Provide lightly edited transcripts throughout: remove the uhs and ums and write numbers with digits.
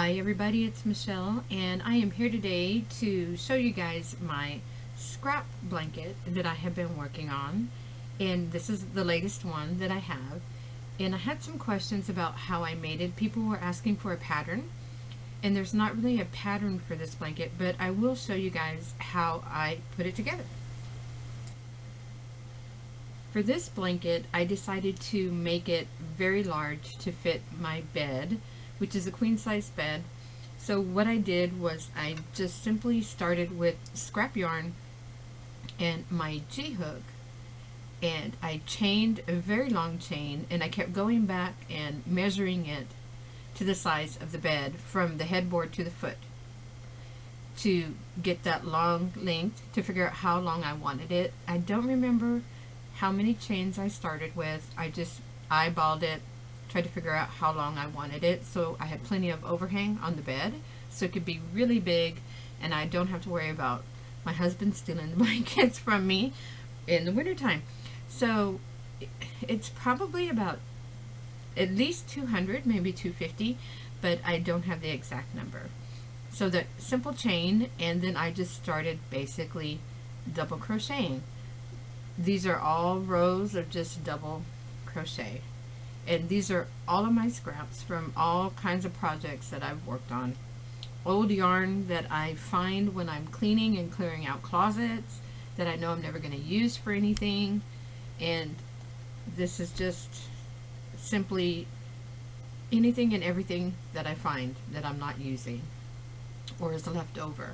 Hi everybody, it's Michelle and I am here today to show you guys my scrap blanket that I have been working on, and this is the latest one that I have. And I had some questions about how I made it. People were asking for a pattern, and there's not really a pattern for this blanket, but I will show you guys how I put it together. For this blanket, I decided to make it very large to fit my bed, which is a queen size bed. So what I did was I just simply started with scrap yarn and my G-hook, and I chained a very long chain, and I kept going back and measuring it to the size of the bed from the headboard to the foot to get that long length, to figure out how long I wanted it. I don't remember how many chains I started with. I just eyeballed it, tried to figure out how long I wanted it, so I had plenty of overhang on the bed so it could be really big and I don't have to worry about my husband stealing the blankets from me in the wintertime. So it's probably about at least 200, maybe 250, but I don't have the exact number. So the simple chain, and then I just started basically double crocheting. These are all rows of just double crochet, and these are all of my scraps from all kinds of projects that I've worked on. Old yarn that I find when I'm cleaning and clearing out closets that I know I'm never going to use for anything, and this is just simply anything and everything that I find that I'm not using or is left over.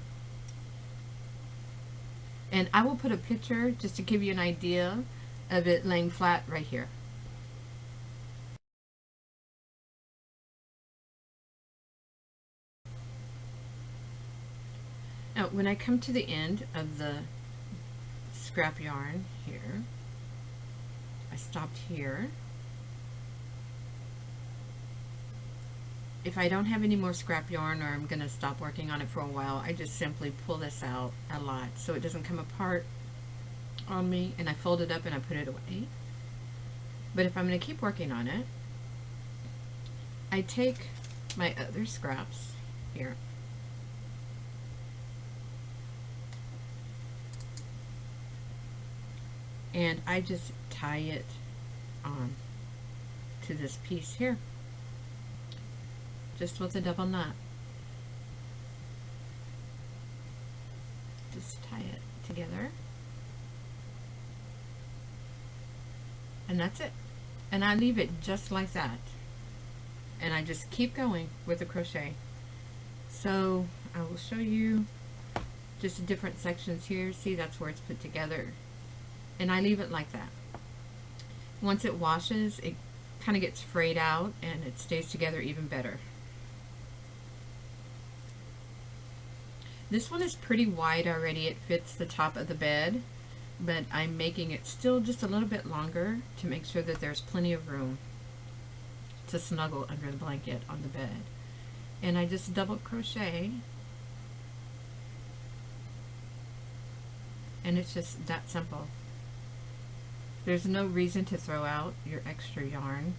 And I will put a picture just to give you an idea of it laying flat right here. Now, when I come to the end of the scrap yarn here, I stopped here. If I don't have any more scrap yarn, or I'm going to stop working on it for a while, I just simply pull this out a lot so it doesn't come apart on me, and I fold it up and I put it away. But if I'm going to keep working on it, I take my other scraps here, and I just tie it on to this piece here, just with a double knot. Just tie it together, and that's it. And I leave it just like that, and I just keep going with the crochet. So I will show you just the different sections here. See, that's where it's put together, and I leave it like that. Once it washes, it kind of gets frayed out and it stays together even better. This one is pretty wide already. It fits the top of the bed, but I'm making it still just a little bit longer to make sure that there's plenty of room to snuggle under the blanket on the bed. And I just double crochet, and it's just that simple. There's no reason to throw out your extra yarn.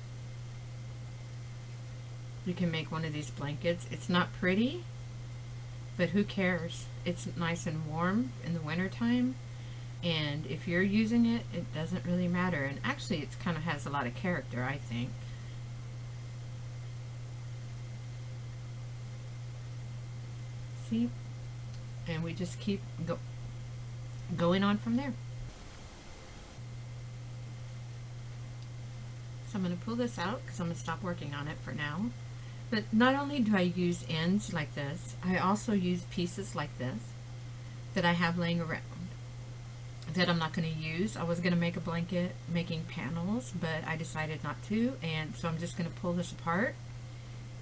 You can make one of these blankets. It's not pretty, but who cares? It's nice and warm in the winter time, and if you're using it, it doesn't really matter. And actually, it kind of has a lot of character, I think. See? And we just keep going on from there. So I'm going to pull this out because I'm going to stop working on it for now. But not only do I use ends like this, I also use pieces like this that I have laying around that I'm not going to use. I was going to make a blanket making panels, but I decided not to, and so I'm just going to pull this apart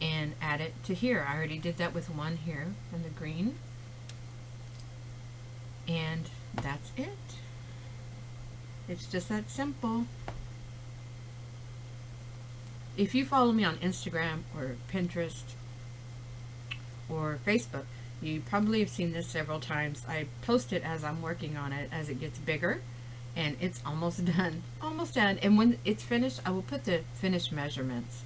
and add it to here. I already did that with one here in the green, and that's it. It's just that simple. If you follow me on Instagram or Pinterest or Facebook, you probably have seen this several times. I post it as I'm working on it, as it gets bigger, and it's almost done. Almost done. And when it's finished, I will put the finished measurements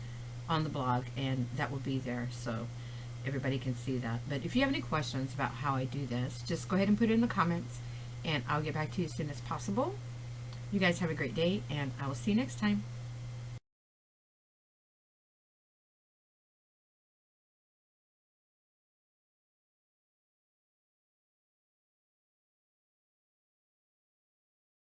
on the blog, and that will be there. So everybody can see that. But if you have any questions about how I do this, just go ahead and put it in the comments, and I'll get back to you as soon as possible. You guys have a great day, and I will see you next time.